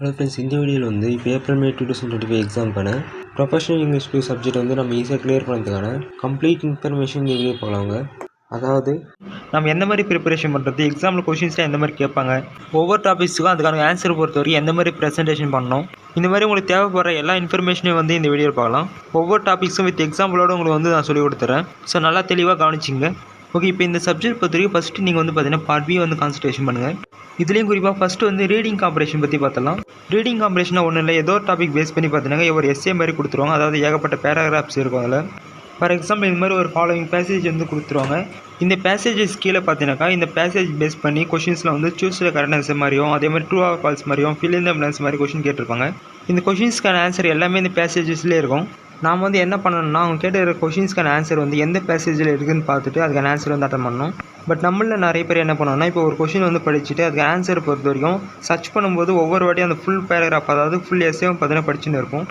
Hello friends, இந்த வீடியோவில் வந்து இப்போ ஏப்ரல் மே 2025 எக்ஸாமுக்கான ப்ரொஃபஷனல் இங்கிலீஷ் 2 சப்ஜெக்ட் வந்து நம்ம ஈஸியாக கிளியர் பண்ணுறதுக்கான கம்ப்ளீட் இன்ஃபர்மேஷன் இந்த வீடியோ பார்க்கலாங்க. அதாவது நம்ம எந்த மாதிரி ப்ரிப்பரேஷன் பண்ணுறது, எக்ஸாமில் கொஷின்ஸ்லாம் எந்த மாதிரி கேட்பாங்க, ஒவ்வொரு டாபிக்ஸுக்கும் அதுக்கான ஆன்சர் பொறுத்த வரைக்கும் எந்த மாதிரி ப்ரெசன்டேஷன் பண்ணணும், இந்த மாதிரி உங்களுக்கு தேவைப்படுற எல்லா இன்ஃபர்மேஷனையும் வந்து இந்த வீடியோவில் பார்க்கலாம். ஒவ்வொரு டாபிக்ஸும் வித் எக்ஸாம்பிளோடு உங்களுக்கு வந்து நான் சொல்லிக் கொடுத்துறேன். ஸோ நல்லா தெளிவாக கவனிச்சிங்க. ஓகே, இப்போ இந்த சப்ஜெக்ட் பொறுத்த வரைக்கும் ஃபஸ்ட்டு நீங்கள் வந்து பார்த்தீங்கன்னா பார்ட் பி வந்து கான்சன்ட்ரேஷன் பண்ணுங்கள். இதுலேயும் குறிப்பாக ஃபஸ்ட்டு வந்து ரீடிங் காம்பரேஷன் பற்றி பார்த்தலாம். ரீடிங் காம்பரேஷனாக ஒன்றும் இல்லை, ஏதோ ஒரு டாபிக் பேஸ் பண்ணி பார்த்தீங்கன்னா ஒரு எஸ்ஏ மாதிரி கொடுத்துருவாங்க. அதாவது ஏகப்பட்ட பேராகிராஃப்ஸ் இருக்கும் அதில். ஃபார் எக்ஸாம்பிள் இந்த மாதிரி ஒரு ஃபாலோவிங் பேசேஜ் வந்து கொடுத்துருவாங்க. இந்த பேசேஜஸ் கீழே பார்த்தீங்கன்னாக்கா இந்த பேசேஜ் பேஸ் பண்ணி கொஷின்ஸில் வந்து சூஸ் த கரெக்ட் ஆன்சர் மாதிரியும், அதே மாதிரி ட்ரூ ஆர் ஃபால்ஸ் மாதிரியும், ஃபில் இன் த பிளாங்க்ஸ் மாதிரி கொஷின் கேட்டிருப்பாங்க. இந்த கொஷின்ஸ்க்கான ஆன்சர் எல்லாமே இந்த பேசேஜஸ்லேயே இருக்கும். நாம் வந்து என்ன பண்ணணும்னா, அவங்க கேட்ட கொஷின்ஸ்க்கான ஆன்சர் வந்து எந்த பேசேஜில் இருக்குதுன்னு பார்த்துட்டு அதுக்கான ஆன்சர் வந்து அட்டன் பண்ணணும். பட் நம்மளில் நிறைய பேர் என்ன பண்ணோம்னா, இப்போ ஒரு கொஷின் வந்து படிச்சுட்டு அதுக்கு ஆன்சர் பொறுத்த வரைக்கும் சர்ச் பண்ணும்போது ஒவ்வொரு வாட்டியும் அந்த ஃபுல் பேராகிராஃப், அதாவது ஃபுல் எஸ்ஸேவும் பார்த்தீங்கன்னா படிச்சுன்னு இருக்கும்.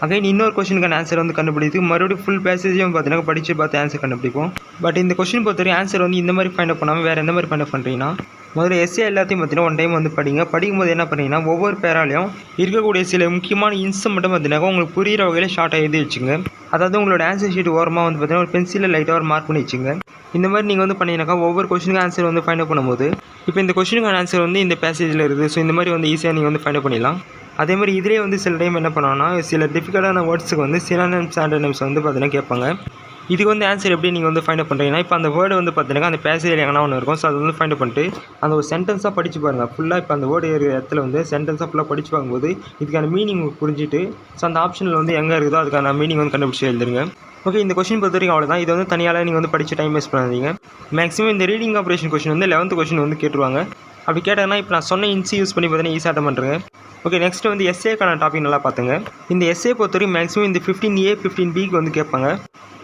அகைன் இன்னொரு கொஷினுக்கான ஆன்சர் வந்து கண்டுபிடித்து மறுபடியும் ஃபுல் பேசேஜையும் பார்த்தீங்கன்னா படித்து பார்த்து ஆன்சர் கண்டுபிடிப்போம். பட் இந்த கொஷின் பொறுத்த வரைக்கும் ஆன்சர் வந்து இந்த மாதிரி ஃபைண்ட் அப் பண்ணாமல் வேறு எந்த மாதிரி ஃபைண்ட் அப் பண்ணுறீங்கன்னா, முதல்ல எஸ்ஏ எல்லாத்தையும் பார்த்தீங்கன்னா ஒன் டைம் வந்து படிக்கும்போது என்ன பண்ணீங்கன்னா ஒவ்வொரு பேராலையும் இருக்கக்கூடிய சில முக்கியமான இன்ஸ்டம் மட்டும் பார்த்தீங்கன்னா உங்களுக்கு புரிகிற வகையில் ஷார்ட்டாக எழுதி வச்சுங்க. அதாவது உங்களோட ஆன்சர் ஷீட் ஓரமாக வந்து பார்த்தீங்கன்னா ஒரு பென்சிலில் லைட்டாக ஒரு மார்க் பண்ணி வச்சுங்க. இந்த மாதிரி நீங்கள் வந்து பண்ணிங்கனாக்கா ஒவ்வொரு கொஷினுக்கு ஆன்சர் வந்து ஃபைண்ட் அப் பண்ணும்போது இப்போ இந்த கொஷினுக்கான ஆன்சர் வந்து இந்த பேசேஜில் இருக்குது. ஸோ இந்த மாதிரி வந்து ஈஸியாக நீங்கள் வந்து ஃபைண்ட் அப் பண்ணிடலாம். அதே மாதிரி இதிலே வந்து சில டைம் என்ன பண்ணுவோன்னா, சில டிஃபிகல்ட்டான வேர்ட்ஸுக்கு வந்து சினானிம்ஸ் ஆண்டனிம்ஸ் வந்து பார்த்தீங்கன்னா கேட்பாங்க. இதுக்கு வந்து ஆன்சர் எப்படி நீங்கள் வந்து ஃபைண்ட் அப் பண்ணுறீங்கன்னா, இப்போ அந்த வேர்டு வந்து பார்த்தீங்கன்னா அந்த பேசேஜில் எங்கன்னா ஒன்று இருக்கும். ஸோ அது வந்து ஃபைண்ட் அப் பண்ணிட்டு அந்த ஒரு சென்டென்ஸாக படித்து பாருங்கள். ஃபுல்லாக இப்போ அந்த வேர்டு இடத்துல வந்து சென்டென்ஸாக ஃபுல்லாக படித்து பார்க்கும்போது இதுக்கான மீனிங் புரிஞ்சுட்டு ஸோ அந்த ஆப்ஷனில் வந்து எங்கே இருக்குதோ அதுக்கான மீனிங் வந்து கண்டுபிடிச்சி எழுதுருங்க. ஓகே, இந்த கொஷின் பொறுத்த வரைக்கும் அவ்வளோதான். இது வந்து தனியால் நீங்கள் வந்து படித்து டைம் வேஸ்ட் பண்ணாதீங்க. மேக்ஸிமம் இந்த ரீடிங் ஆப்ரேஷன் கொஷின் வந்து 11th கொஷின் வந்து கேட்டுருவாங்க. அப்படி கேட்டாங்கன்னா இப்போ நான் சொன்ன இன்சி யூஸ் பண்ணி பார்த்தீங்கன்னா ஈஸியாக அட்டன் பண்ணுறேன். ஓகே, நெக்ஸ்ட் வந்து எஸ்ஏக்கான டாபிக் நல்லா பார்த்துங்க. இந்த எஸ்ஏ பொறுத்தவரைக்கும் மேக்ஸிமம் இந்த 15A 15Bக்கு வந்து கேட்பாங்க.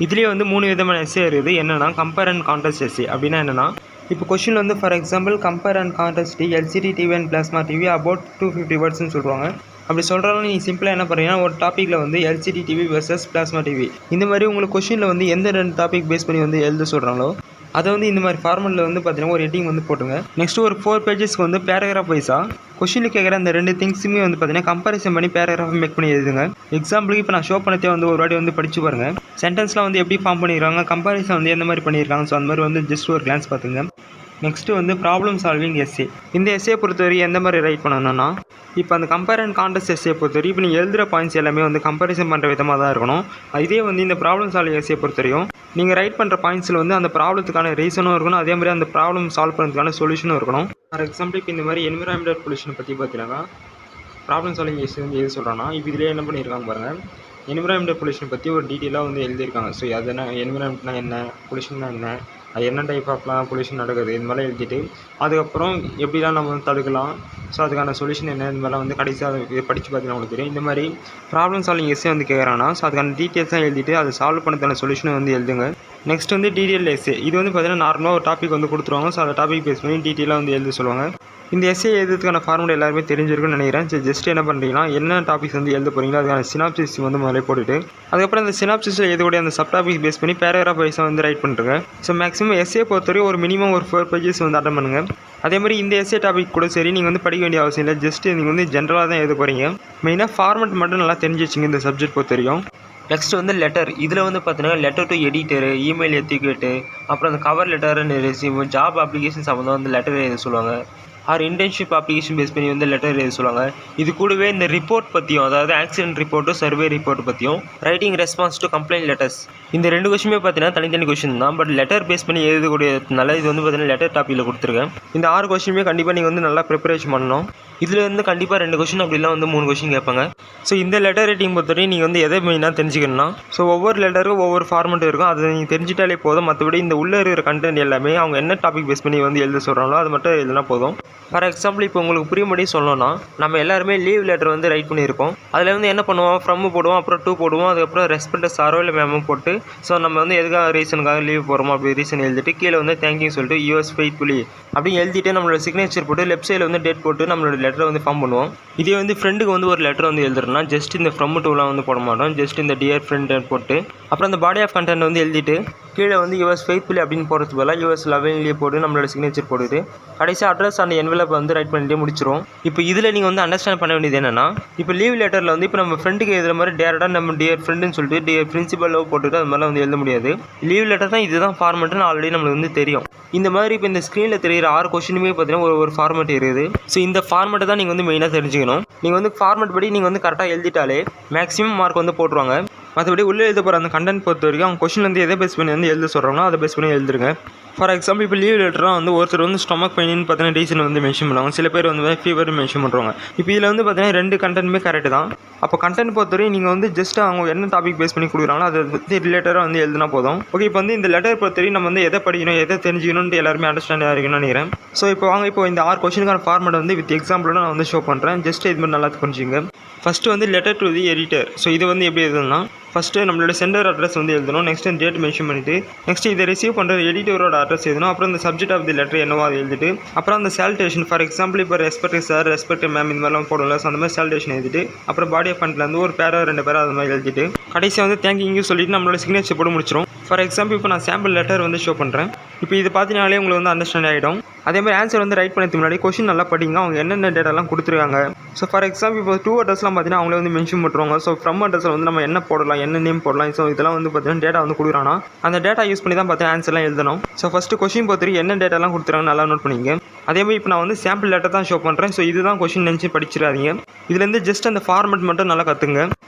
இதுலேயே வந்து 3 விதமான எஸ்ஏ இருக்குது. என்னென்னா கம்பேர் அண்ட் கான்ட்ராஸ்ட் எஸ்ஏ. அப்படின்னா என்னென்னா, இப்போ கொஷின் வந்து for example compare and contrast LCD TV and plasma TV about 250 வேர்ட்ஸ்னு சொல்லுவாங்க. அப்படி சொல்கிறாலும் நீங்கள் சிம்பிளாக என்ன பண்ணுறீங்கன்னா, ஒரு டாப்பிக்கில் வந்து LCD TV versus plasma TV இந்த மாதிரி உங்களுக்கு கொஷினில் வந்து எந்த 2 டாபிக் பேஸ் பண்ணி வந்து எழுத சொல்கிறாங்களோ அதை வந்து இந்த மாதிரி ஃபார்மெட்டில் வந்து பார்த்தீங்கன்னா ஒரு ஹெட்டிங் வந்து போட்டுங்க. நெக்ஸ்ட்டு ஒரு 4 பேஜஸ்க்கு வந்து பேராகிராஃப் வைஸாக கொஷினில் கேட்குற அந்த 2 திங்ஸுமே வந்து பார்த்தீங்கன்னா கம்பேரிசன் பண்ணி பேராகிராஃப் மேக் பண்ணி எழுதுங்க. எக்ஸாம்பிளுக்கு இப்போ நான் ஷோ பண்ணதே வந்து ஒரு வாட்டி வந்து படித்து பாருங்கள். சென்டென்ஸ்லாம் வந்து எப்படி ஃபார்ம் பண்ணியிருக்காங்க, கம்பேரிசன் வந்து எந்த மாதிரி பண்ணியிருக்காங்க. ஸோ அந்த மாதிரி வந்து ஜஸ்ட் ஒரு கிளான்ஸ் பார்த்துங்க. நெக்ஸ்ட்டு வந்து ப்ராப்ளம் சால்விங் எஸ்ஏ. இந்த எஸ்ஏ பொறுத்தவரை எந்த மாதிரி ரைட் பண்ணணும்னா, இப்போ அந்த கம்பேர் அண்ட் கான்ட்ராஸ்ட் எஸ்ஏ பொறுத்தவரை இப்போ நீங்கள் எழுதுகிற பாயிண்ட்ஸ் எல்லாமே வந்து கம்பேரிசன் பண்ணுற விதமாக தான் இருக்கணும். இதே வந்து இந்த ப்ராப்ளம் சால்விங் எஸ்ஏ பொறுத்தவரையும் நீங்கள் ரைட் பண்ணுற பாயிண்ட்ஸில் வந்து அந்த ப்ராப்ளத்துக்கான ரீசனும் இருக்கணும், அதே மாதிரி அந்த ப்ராப்ளம் சால்வ் பண்ணுறதுக்கான சொல்யூஷனும் இருக்கணும். ஃபார் எக்ஸாம்பிள் இப்போ இந்த மாதிரி என்விரான்மெண்டல் பொல்யூஷனை பற்றி பார்த்தீங்கன்னா ப்ராப்ளம் சால்விங் எஸ்ஏ வந்து எது சொல்கிறோன்னா, இப்போ இதிலே என்ன பண்ணியிருக்காங்க பாருங்கள். என்விரான்மெண்டல் பொல்யூஷன் பற்றி ஒரு டீட்டெயிலாக வந்து எழுதியிருக்காங்க. ஸோ அது என்ன, என்விரான்மெண்ட்னா என்ன, பொல்யூஷன்னா என்ன, அது என்ன டைப் ஆஃப்லாம் பொல்யூஷன் நடக்குது, இந்த மாதிரிலாம் எழுதிட்டு அதுக்கப்புறம் எப்படிலாம் நம்ம வந்து தடுக்கலாம், ஸோ அதுக்கான சொல்யூஷன் என்ன, இந்த மாதிரிலாம் வந்து கடைசியாக இதை படித்து பார்த்தீங்கன்னா உங்களுக்கு தெரியும். இந்த மாதிரி ப்ராப்ளம் சால்விங் எஸ்ஸே வந்து கேட்குறாங்கன்னா ஸோ அதுக்கான டீட்டெயில்ஸாக எழுதிட்டு அதை சால்வ் பண்ணுறதுக்கான சொல்யூஷனை வந்து எழுதுங்க. நெக்ஸ்ட் வந்து டீட்டெயில் எஸ்ஸே. இது வந்து பார்த்தீங்கன்னா நார்மலாக ஒரு டாபிக் வந்து கொடுத்துருவாங்க. ஸோ அந்த டாபிக் பேஸ் பண்ணி டீட்டெயிலாக வந்து எழுத சொல்லுவாங்க. இந்த எஸ்ஏ எழுதுறதுக்கான ஃபார்முலா எல்லாருமே தெரிஞ்சிருக்குன்னு நினைக்கிறேன். சரி, ஜஸ்ட் என்ன பண்ணுறீங்கன்னா, என்ன டாபிக்ஸ் வந்து எழுத போகிறீங்களோ அதுக்கான சினாப்சிஸ் வந்து முதல்ல போட்டுட்டு அதுக்கப்புறம் அந்த சினாப்சிஸில் எழுதக்கூடிய அந்த சப் டாபிக் பேஸ் பண்ணி பேராகிராஃப் வைஸாக வந்து ரைட் பண்ணுறேங்க. ஸோ மேக்ஸிமம் எஸ்ஏ பொறுத்தவரை ஒரு மினிமம் ஒரு 4 பேஜஸ் வந்து அட்டன் பண்ணுங்கள். அதே மாதிரி இந்த எஸ்ஏ டாபிக் கூட சரி நீங்கள் வந்து படிக்க வேண்டிய அவசியம் இல்லை. ஜஸ்ட் நீங்கள் வந்து ஜென்ரலாக தான் எழுத போகிறீங்க. மெயினாக ஃபார்மெட் மட்டும் நல்லா தெரிஞ்சு வச்சுங்க இந்த சப்ஜெக்ட் பொறுத்த வரைக்கும். நெக்ஸ்ட் வந்து லெட்டர். இதில் வந்து பார்த்தீங்கன்னா லெட்டர் டு எடிட்டரு, இமெயில் எத்திகேட்டு, அப்புறம் அந்த கவர் லெட்டர்னு ரெசியூம், ஜாப் அப்ளிகேஷன் சம்மந்தம் வந்து லெட்டர் எழுத சொல்லுவாங்க. ஆர் இன்டர்ன்ஷிப் அப்ளிகேஷன் பேஸ் பண்ணி வந்து லெட்டர் எழுத சொல்லுவாங்க. இது கூடவே இந்த ரிப்போர்ட் பற்றியும், அதாவது ஆக்சிடென்ட் ரிப்போர்ட்டும் சர்வே ரிப்போர்ட் பற்றியும், writing response to complaint letters, இந்த 2 கொஷினுமே பார்த்தீங்கன்னா தனித்தனி கொஷின் தான். பட் லெட்டர் பேஸ் பண்ணி எழுதக்கூடியதுனால இது வந்து பார்த்தீங்கன்னா லெட்டர் டாப்பிக்கில் கொடுத்துருக்கேன். இந்த 6 கொஷினுமே கண்டிப்பாக நீங்கள் வந்து நல்லா ப்ரிப்பரேஷன் பண்ணணும். இதில் வந்து கண்டிப்பாக 2 கொஷின் அப்படிலாம் வந்து 3 கொஷின் கேட்பாங்க. ஸோ இந்த லெட்டர் ரைட்டிங் பொறுத்தவரைக்கும் நீங்கள் வந்து எதை மெயினாக தெரிஞ்சுக்கணும்னா, ஸோ ஒவ்வொரு லெட்டருக்கும் ஒவ்வொரு ஃபார்மெட் இருக்கும். அதை நீங்கள் தெரிஞ்சிட்டாலே போதும். மற்றபடி இந்த உள்ளே இருக்கிற கண்டென்ட் எல்லாமே அவங்க என்ன டாபிக் பேஸ் பண்ணி வந்து எழுத சொல்கிறாங்களோ அது மட்டும் எழுதினா போதும். ஃபார் எக்ஸாம்பிள் இப்போ உங்களுக்கு புரியும்படி சொல்லணும்னா, நம்ம எல்லாருமே லீவ் லெட்டர் வந்து ரைட் பண்ணியிருக்கோம். அதில் வந்து என்ன பண்ணுவோம், ஃப்ரம் போடுவோம், அப்புறம் டூ போடுவோம், அதுக்கப்புறம் ரெஸ்பெக்ட் சாரோ இல்லை மேமும் போட்டு ஸோ நம்ம வந்து எதுக்காக ரீசனுக்காக லீவ் போகிறோமோ அப்படி ரீசன் எழுதிட்டு கீழே வந்து தேங்க்யூ சொல்லிட்டு யூஎஸ் ஃபெய்த்ஃபுல்லி அப்படின்னு எழுதிட்டு நம்மளோட சிக்னேச்சர் போட்டு லெஃப்ட் சைடில் வந்து டேட் போட்டு நம்மளோட லெட்டரை வந்து ஃபார்ம் பண்ணுவோம். இதே வந்து ஃப்ரெண்டுக்கு வந்து ஒரு லெட்டர் வந்து எழுதுறோம்னா ஜஸ்ட் இந்த ஃப்ரம் டூலாம் வந்து போட மாட்டோம். ஜஸ்ட் இந்த டியர் ஃப்ரெண்ட் போட்டு அப்புறம் அந்த பாடி ஆஃப் கண்டென்ட் வந்து எழுதிட்டு கீழே வந்து யுவர்ஸ் ஃபெய்த்ஃபுல்லி அப்படின்னு போடுறது போல யுவர்ஸ் லவ்லியே போட்டு நம்மளோட சிக்னேச்சர் போடுது. கடைசி அட்ரஸ் அந்த என்வலப் வந்து ரைட் பண்ணிட்டே முடிச்சிடும். இப்போ இதில் நீங்கள் வந்து அண்டர்ஸ்டாண்ட் பண்ண வேண்டியது என்னன்னா, இப்போ லீவ் லெட்டரில் வந்து இப்போ நம்ம ஃப்ரெண்டுக்கு எழுதுற மாதிரி டேரக்டாக நம்ம டியர் ஃப்ரெண்டுன்னு சொல்லிட்டு டியர் பிரின்சிபல் லவ் போட்டுட்டு அது மாதிரிலாம் வந்து எழுத முடியாது. லீவ் லெட்டர் தான் இதுதான் ஃபார்மெட்னு ஆல்ரெடி நம்மளுக்கு வந்து தெரியும். இந்த மாதிரி இப்போ இந்த ஸ்க்ரீனில் தெரிகிற 6 கொஸ்டினுமே பார்த்தீங்கன்னா ஒரு ஃபார்மெட் இருக்குது. ஸோ இந்த ஃபார்மெட்டை தான் நீங்கள் வந்து மெயினாக தெரிஞ்சுக்கணும். நீங்கள் வந்து ஃபார்மெட் படி நீங்கள் வந்து கரெக்டாக எழுதிட்டாலே மேக்ஸிமம் மார்க் வந்து போட்டுருவாங்க. மற்றபடி உள்ளே எழுத போகிற அந்த கண்டென்ட் பொறுத்த வரைக்கும் அவங்க கொஸ்டின் வந்து எதை பேஸ் பண்ணி வந்து எழுத சொல்கிறாங்களோ அதை பேஸ் பண்ணி எழுதுருங்க. ஃபார் எக்ஸாம்பிள் இப்போ லீவ் லெட்டராக வந்து ஒருத்தர் வந்து ஸ்டொமக் பெயின்னு பார்த்தீங்கன்னா ரீசன் வந்து மென்ஷன் பண்ணுவாங்க. சில பேர் வந்து ஃபீவர் மென்ஷன் பண்ணுவாங்க. இப்போ இதில் வந்து பார்த்தீங்கன்னா 2 கண்டென்ட்டுமே கரெக்டு தான். அப்போ கண்டென்ட் பொறுத்தவரைக்கும் நீங்கள் வந்து ஜஸ்ட் அவங்க என்ன டாபிக் பேஸ் பண்ணி கொடுக்குறாங்களோ அதை வந்து ரிலேட்டடாக வந்து எழுதினா போதும். ஓகே, இப்போ வந்து இந்த லெட்டர் பொறுத்தவரைக்கும் நம்ம வந்து எதை படிக்கணும் எதை தெரிஞ்சுக்கணும்னு எல்லாருமே அண்டர்ஸ்டாண்டாக இருக்குன்னு நினைக்கிறேன். ஸோ இப்போ வாங்க இப்போ இந்த 6 கொஸ்டினுக்கான ஃபார்மெட் வந்து வித் எக்ஸாம்பிளோட நான் வந்து ஷோ பண்ணுறேன். ஜஸ்ட் இது மாதிரி நல்லா புரிஞ்சுங்க. ஃபஸ்ட்டு வந்து letter to the editor. So இது வந்து எப்படி எழுதுனா, ஃபஸ்ட்டு நம்மளோட சென்டர் அட்ரஸ் வந்து எழுதணும். நெக்ஸ்ட் டேட் மென்ஷன் பண்ணிவிட்டு நெக்ஸ்ட் இதை ரிசீவ் பண்ணுற எடிட்டரோட அட்ரஸ் எழுதணும். அப்புறம் இந்த சப்ஜெக்ட் ஆஃப் தி லெட்டர் என்னவோ அதை எழுதிட்டு அப்புறம் அந்த சால்டேஷன் ஃபார் எக்ஸாம்பிள் இப்போ ரெஸ்பெக்ட் சார் ரெஸ்பெக்ட் மேம் இந்த மாதிரிலாம் போடல. ஸோ அந்த மாதிரி சால்டேஷன் எழுதிட்டு அப்புறம் பாடி ஆஃப் கண்டென்ட்ல வந்து ஒரு பேரா 2 பேரா அது மாதிரி எழுதிட்டு கடைசியாக வந்து தேங்க்யூ சொல்லிட்டு நம்மளோட சிக்னேச்சர் போட்டு முடிச்சிடும். ஃபார் எக்ஸாம்பிள் இப்போ நான் சாம்பிள் லெட்டர் வந்து ஷோ பண்ணுறேன். இப்போ இது பார்த்தீங்கனாலே உங்களுக்கு வந்து அண்டர்ஸ்டாண்ட் ஆகிடும். அதே மாதிரி ஆன்சர் வந்து ரைட் பண்ணதுக்கு முன்னாடி கொஸ்டின் நல்லா படிங்க, அவங்க என்னென்ன டேட்டாலாம் கொடுத்துருக்காங்க. ஸோ ஃபார் எக்ஸாம்பிள் இப்போ 2 அட்ரஸ்லாம் பார்த்தீங்கன்னா அவங்களே வந்து மென்ஷன் பண்ணுவாங்க. ஸோ ஃப்ரம் அட்ரஸில் வந்து நம்ம என்ன போடலாம், என்ன நேம் போடலாம். ஸோ இதெல்லாம் வந்து பார்த்தீங்கன்னா டேட்டா வந்து கொடுக்குறாங்கன்னா அந்த டேட்டா யூஸ் பண்ணி தான் பார்த்தீங்கன்னா ஆன்சர்லாம் எழுதணும். ஸோ ஃபஸ்ட்டு கொஸ்டின் பொறுத்தவரைக்கும் என்ன டேட்டாலாம் கொடுத்துருக்காங்க நல்லா நோட் பண்ணிங்க. அதே மாதிரி இப்போ நான் வந்து சாம்பிள் லெட்டர் தான் ஷோ பண்ணுறேன். ஸோ இதுதான் கொஸ்டின் நினச்சி படிச்சிடாதீங்க. இதுலேருந்து ஜஸ்ட் அந்த ஃபார்மெட் மட்டும் நல்லா கற்றுங்க.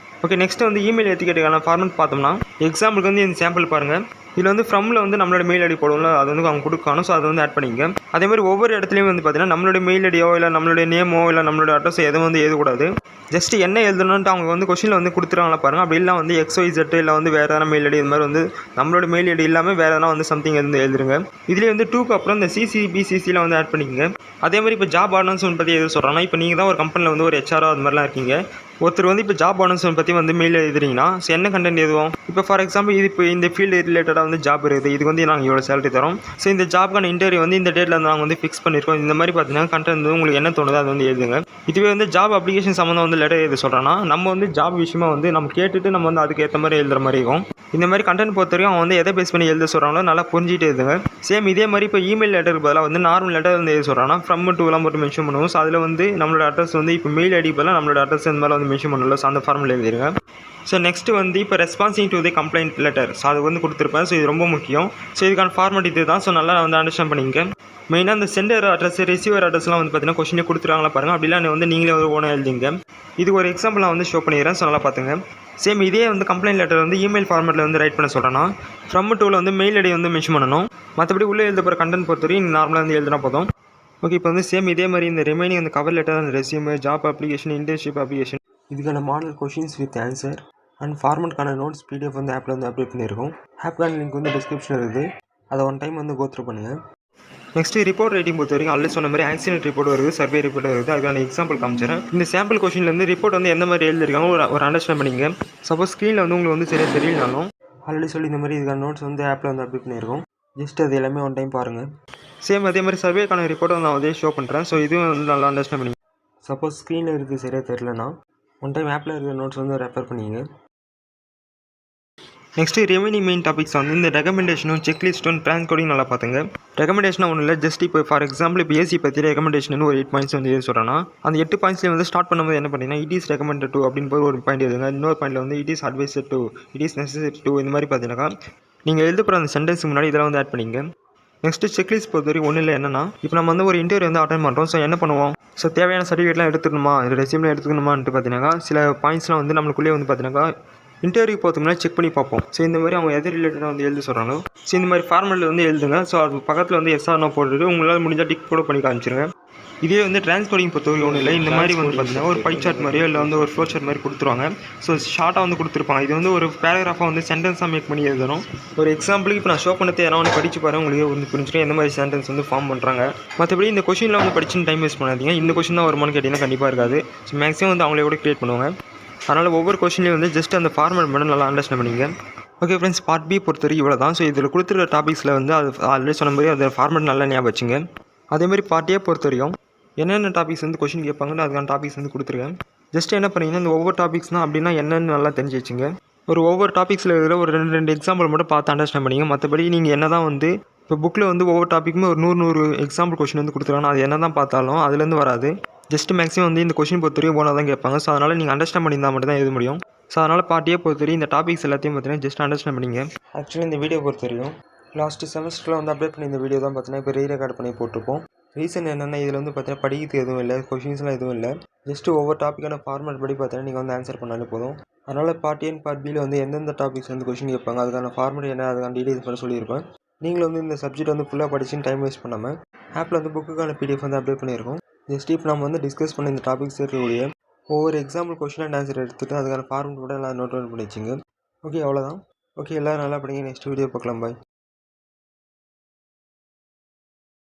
ஓகே, நெக்ஸ்ட் வந்து இமெயில் எத்திக்கெட்டுக்கான ஃபார்மெட் பார்த்தோம்னா எக்ஸாம்பிளுக்கு வந்து இந்த சாம்பிள் பாருங்கள். இதில் வந்து ஃப்ரம்ல வந்து நம்மளோட மெயில் ஐடி போடுவோம்ல, அது வந்து அவங்க கொடுக்கணும். ஸோ அதை வந்து ஆட் பண்ணிங்க. அதே மாதிரி ஒவ்வொரு இடத்துலையும் வந்து பார்த்தீங்கன்னா நம்மளோட மெயில் ஐடியோ இல்லை நம்மளுடைய நேமோ இல்லை நம்மளோட அட்ரஸோ எதுவும் வந்து எழுதக்கூடாது. ஜஸ்ட் என்ன எழுதணுன்ட்டு அவங்க வந்து கொஸ்டினில் வந்து கொடுத்துருவாங்களா பாருங்கள். அப்படி இல்லை வந்து XYZ இல்லை வந்து வேறு எதனா மெயில் ஐடி இது மாதிரி வந்து நம்மளோட மெயில் ஐடி இல்லாமல் வேறு எதனா வந்து சம்திங் வந்து எழுதுருங்க. இதுலேயே வந்து 2க்கு அப்புறம் இந்த CCBCCயில் வந்து ஆட் பண்ணிக்கங்க. அதே மாதிரி இப்போ ஜாப் அனௌன்ஸ்மெண்ட் பற்றி எது சொல்கிறாங்கன்னா, இப்போ நீங்கள் தான் ஒரு கம்பெனியில் வந்து ஒரு HR அது மாதிரிலாம் இருக்கீங்க. ஒருத்தர் வந்து இப்போ ஜாப் அனௌன்ஸ்மெண்ட் பற்றி வந்து மெயில் எழுதுறீங்கன்னா ஸோ என்ன கண்டென்ட் எதுவும் இப்போ ஃபார் எக்ஸாம்பிள் இது இப்போ இந்த ஃபீல்டு ரிலேட்டடாக வந்து ஜாப் இருக்குது, இதுக்கு வந்து நாங்கள் இவ்வளோ சேலரி தரோம். ஸோ இந்த ஜாப்க்கான இன்டர்வியூ வந்து இந்த டேட்டில் வந்து நாங்கள் வந்து ஃபிக்ஸ் பண்ணியிருக்கோம். இந்த மாதிரி பார்த்தீங்கன்னா கண்டென்ட் வந்து உங்களுக்கு என்ன தோணுதோ அது வந்து எழுதுங்க. இதுவே வந்து ஜாப் அப்ளிகேஷன் சம்மந்தம் வந்து லெட்டர் எழுத சொல்கிறேன்னா நம்ம வந்து ஜாப் விஷயமா வந்து நம்ம கேட்டுட்டு நம்ம வந்து அதுக்கு ஏற்ற மாதிரி எழுதுற மாதிரி இருக்கும். இந்த மாதிரி கண்டென்ட் பொறுத்தவரைக்கும் அவங்க வந்து எதை பேஸ் பண்ணி எழுத சொல்கிறாங்களோ நல்லா புரிஞ்சுட்டு எழுதுங்க. சேம் இதே மாதிரி இப்போ இமெயில் லெட்டருக்கு பதிலாக வந்து நார்மல் லெட்டர் வந்து எழுத சொல்கிறாங்கன்னா ஃப்ரம் டூலாம் போட்டு மென்ஷன் பண்ணுவோம். ஸோ அதில் வந்து நம்மளோட அட்ரஸ் வந்து இப்போ மெயில் ஐடி பதிலாக நம்மளோட அட்ரஸ் இந்த மாதிரி வந்து மென்ஷன் பண்ணல. ஸோ அந்த ஃபார்மில் எழுதிருங்க. ஸோ நெக்ஸ்ட் வந்து இப்போ responding to the complaint letter. So அது வந்து கொடுத்துருப்பேன். ஸோ இது ரொம்ப முக்கியம். ஸோ இதுக்கான ஃபார்மெட் இது தான். ஸோ நல்லா வந்து அண்டர்ஸ்டாண்ட் பண்ணிங்க. மெயினாக அந்த சென்டர் அட்ரஸ் ரிசீவர் அட்ரஸ்லாம் வந்து பார்த்தீங்கன்னா கொஸ்டினே கொடுத்துருவாங்களா பாருங்கள். அப்படிலாம் வந்து நீங்களே ஒரு ஓனாக எழுதிங்க. இது ஒரு எக்ஸாம்பிள் நான் வந்து ஷோ பண்ணிடுறேன். ஸோ நல்லா பார்த்துங்க. சேம் இதே வந்து கம்ப்ளைண்ட் லெட்டர் வந்து இமெயில் ஃபார்மெட்டில் வந்து ரைட் பண்ண சொல்கிறேன்னா ஃப்ரம் டூவில் வந்து மெயில் ஐடி வந்து மென்ஷன் பண்ணணும். மற்றபடி உள்ளே எழுத போகிற கண்டென்ட் பொறுத்தவரைக்கும் நார்மலாக வந்து எழுதினா போதும். ஓகே, இப்போ வந்து சேம் இதே மாதிரி இந்த ரிமைனிங் அந்த கவர் லெட்டர், அந்த resume, job application, internship application இதுக்கான model questions with answer and ஃபார்மெட்கான நோட்ஸ் PDF வந்து ஆப்பில் வந்து அப்டேட் பண்ணியிருக்கோம். ஆப்கான லிங்க் வந்து டிஸ்கிரிப்ஷனில் இருக்குது. அதை ஒன் டைம் வந்து கோத்ரூ பண்ணுங்கள். நெக்ஸ்ட் ரிப்போர்ட் ரைட்டிங் பொறுத்த வரைக்கும் ஆல்ரெடி சொன்ன மாதிரி ஆக்சிடென்ட் ரிப்போர்ட் வருது, சர்வே ரிப்போர்ட் வருது. அதுக்கான எக்ஸாம்பிள் காமிச்சிடறேன். இந்த சாம்பிள் கொஷின்லேருந்து ரிப்போர்ட் வந்து எந்த மாதிரி எழுதிருக்காங்க ஒரு அண்டர்ஸ்டாண்ட் பண்ணிங்க. சப்போஸ் ஸ்க்ரீனில் வந்து உங்களுக்கு வந்து சரியாக தெரியலனாலும் ஆல்ரெடி சொல்லி இந்த மாதிரி இதுக்கான நோட்ஸ் வந்து ஆப்பில் வந்து அப்டேட் பண்ணியிருக்கோம். ஜஸ்ட் அது எல்லாமே ஒன் டைம் பாருங்கள். சேம் அதே மாதிரி சர்வேக்கான ரிப்போர்ட்டை நான் அதே ஷோ பண்ணுறேன். ஸோ இதுவும் வந்து நல்லா அண்டர்ஸ்டாண்ட் பண்ணிங்க. சப்போஸ் ஸ்க்ரீனில் இருக்குது சரியாக தெரியலனா ஒன் டைம் ஆப்பில் இருக்கிற நோட்ஸ் வந்து ரெஃபர் பண்ணிங்க. நெக்ஸ்ட்டு ரெவென்யூ மெயின் டாபிக்ஸ் வந்து இந்த ரெகமெண்டேஷனும் செக்லிஸ்ட்டும் டிரான்ஸ்கோடிங் நல்லா பார்த்துங்க. ரெகமெண்டேஷனாக ஒன்றும் இல்லை, ஜஸ்ட் இப்போ ஃபார் எக்ஸாம்பிள் இப்போ AC பற்றி ரெகமெண்டேஷன் ஒரு 8 பாயிண்ட்ஸ் வந்து எது சொல்கிறேன்னா அந்த 8 பாயிண்ட்ஸ்லேயே வந்து ஸ்டார்ட் பண்ணும்போது என்ன பண்ணிங்கன்னா இட் இஸ் ரெகமெண்டட் டு அப்படின்னு போய் ஒரு பாயிண்ட் எழுதுங்க. இன்னொரு பாயிண்டில் வந்து it is advisor to, it is necessary to, இந்த மாதிரி பார்த்தீங்கன்னா நீங்கள் எழுத போகிற அந்த சென்டென்ஸுக்கு முன்னாடி இதெல்லாம் வந்து ஆட் பண்ணிங்க. நெக்ஸ்ட்டு செக்லிஸ்ட் பொறுத்தவரைக்கும் ஒன்றும் இல்லை, என்னன்னா இப்போ நம்ம வந்து ஒரு இன்டர்வியூ வந்து அட்டென்ட் பண்ணுறோம். ஸோ என்ன பண்ணுவோம், ஸோ தேவையான சர்டிஃபிகேட்லாம் எடுத்துக்கணுமா, ரெஸ்யூம்லாம் எடுத்துக்கணுமான்ட்டு பார்த்தீங்கன்னா சில பாயிண்ட்ஸ்லாம் வந்து நம்மளுக்குள்ளே வந்து பார்த்தீங்கன்னா இன்டர்வியூ போகிறதுக்கு முன்னாடி செக் பண்ணி பார்ப்போம். ஸோ இந்த மாதிரி அவங்க எது ரிலேட்டடாக வந்து எழுத சொல்கிறாங்க. ஸோ இந்த மாதிரி ஃபார்மெட்டில் வந்து எழுதுங்க. ஸோ அது பக்கத்தில் வந்து எஸ்ஆர்னோ போட்டுட்டு உங்களால் முடிஞ்சால் டிக் கூட பண்ணி காமிச்சிருங்க. இதே வந்து டிரான்ஸ்கோடிங் பொறுத்தவரைக்கும் ஒன்றும் இல்லை, இந்த மாதிரி வந்து பார்த்தீங்கன்னா ஒரு பை சார்ட் மாதிரியோ இல்லை வந்து ஒரு ஃப்ளோ சார்ட் மாதிரி கொடுத்துருவாங்க. ஸோ ஷார்ட்டாக வந்து கொடுத்துருப்பாங்க. இது வந்து ஒரு பேராகிராஃபாக வந்து சென்டென்ஸாக மேக் பண்ணி எழுதணும். ஒரு எக்ஸாம்பிளுக்கு இப்போ நான் ஷோ பண்ணது யாராவது ஒன்று படிச்சு பாருங்கள், உங்களுக்கு வந்து புரிஞ்சுட்டு எந்த மாதிரி சென்டென்ஸ் வந்து ஃபார்ம் பண்ணுறாங்க. மற்றபடி இந்த கொஷினில் வந்து படிச்சுன்னு டைம் வேஸ்ட் பண்ணாதீங்க. இந்த கொஷின் தான் வருமானு கேட்டிங்கன்னா கண்டிப்பாக இருக்காது. ஸோ மேக்ஸிமம் வந்து அவங்களே கூட கிரியேட் பண்ணுவாங்க. அதனால் ஒவ்வொரு கொஷின்லேயும் வந்து ஜஸ்ட் அந்த ஃபார்மெட் மட்டும் நல்லா அண்டர்ஸ்டாண்ட் பண்ணிங்க. ஓகே ஃப்ரெண்ட்ஸ், பார்ட் பி பொறுத்தவரைக்கும் இவ்வளோ தான். ஸோ இதில் கொடுத்துருக்க டாபிக்ஸில் வந்து அது ஆல்ரெடி சொன்ன மாதிரி அந்த ஃபார்மெட் நல்லா ஞாபகம் வச்சுங்க. அதேமாதிரி பார்ட் ஏ பொறுத்த வரைக்கும் என்னென்ன டாபிக்ஸ் வந்து கொஷின் கேட்பாங்கன்னு அதுக்கான டாபிக்ஸ் வந்து கொடுத்துருக்கேன். ஜஸ்ட் என்ன பண்ணிங்கன்னா இந்த ஒவ்வொரு டாபிக்ஸ்னால் அப்படின்னா என்னென்னு நல்லா தெரிஞ்சு வச்சுங்க. ஒவ்வொரு டாபிக்ஸில் இருக்கிற ஒரு 2 எக்ஸாம்பிள் மட்டும் பார்த்து அண்டர்ஸ்டாண்ட் பண்ணிங்க. மற்றபடி நீங்கள் என்ன தான் வந்து இப்போ புக்கில் வந்து ஒவ்வொரு டாப்பிக்குமே ஒரு 100 எக்ஸாம்பிள் கொஷின் வந்து கொடுத்துருக்காங்க. அது என்ன தான் பார்த்தாலும் அதுலேருந்து வராது. ஜஸ்ட் மேக்ஸிமம் வந்து இந்த கொஷின் பொறுத்தவரைக்கும் ஓனாக தான் கேட்பாங்க. ஸோ அதனால் நீங்கள் அண்டர்ஸ்டாண்ட் பண்ணியிருந்தால் மட்டும் தான் எழுத முடியும். ஸோ அதனால் பார்ட்டியே பொறுத்தவரைக்கும் இந்த டாபிக்ஸ் எல்லாத்தையும் பார்த்தீங்கன்னா ஜஸ்ட் அண்டர்ஸ்டாண்ட் பண்ணிங்க. ஆக்சுவலி இந்த வீடியோ பொறுத்தவரைக்கும் லாஸ்ட்டு செமஸ்டரில் வந்து அப்டேட் பண்ணி இந்த வீடியோ தான் பார்த்தீங்கன்னா இப்போ ரீரெக்கார்ட் பண்ணி போட்டிருப்போம். ரீசன் என்னென்னா இதில் வந்து பார்த்தீங்கன்னா படிக்கிறது எதுவும் இல்லை, கொஷின்ஸ்லாம் எதுவும் இல்லை. ஜஸ்ட்டு ஒவ்வொரு டாப்பிக்கான ஃபார்மேட் படி பார்த்தீங்கன்னா நீங்கள் வந்து ஆன்சர் பண்ணாலே போதும். அதனால் பார்ட் ஏ பார்ட் பியில் வந்து எந்தெந்த டாபிக்ஸ் வந்து கொஷின் கேட்பாங்க, அதுக்கான ஃபார்மேட் என்ன, அதுக்கான டீடைல்ஸ் பண்ண சொல்லியிருப்பேன். நீங்களும் வந்து இந்த சப்ஜெக்ட் வந்து ஃபுல்லாக படிச்சுன்னு டைம் வேஸ்ட் பண்ணாமல் ஆப்பில் வந்து புக்குக்கான பிடிஎஃப் வந்து அப்டேட் பண்ணியிருக்கோம். ஜஸ்ட் இப்போ நம்ம வந்து டிஸ்கஸ் பண்ண இந்த டாபிக்ஸ் இருக்கக்கூடிய ஒவ்வொரு எக்ஸாம்பிள் கொஷின் அண்ட் ஆன்சர் எடுத்துகிட்டு அதுக்கான ஃபார்மேட் கூட எல்லாம் நோட் பண்ணி வச்சுங்க. ஓகே, அவ்வளோதான். ஓகே, எல்லோரும் நல்லா படிங்க. நெக்ஸ்ட் வீடியோ பார்க்கலாம். பாய்.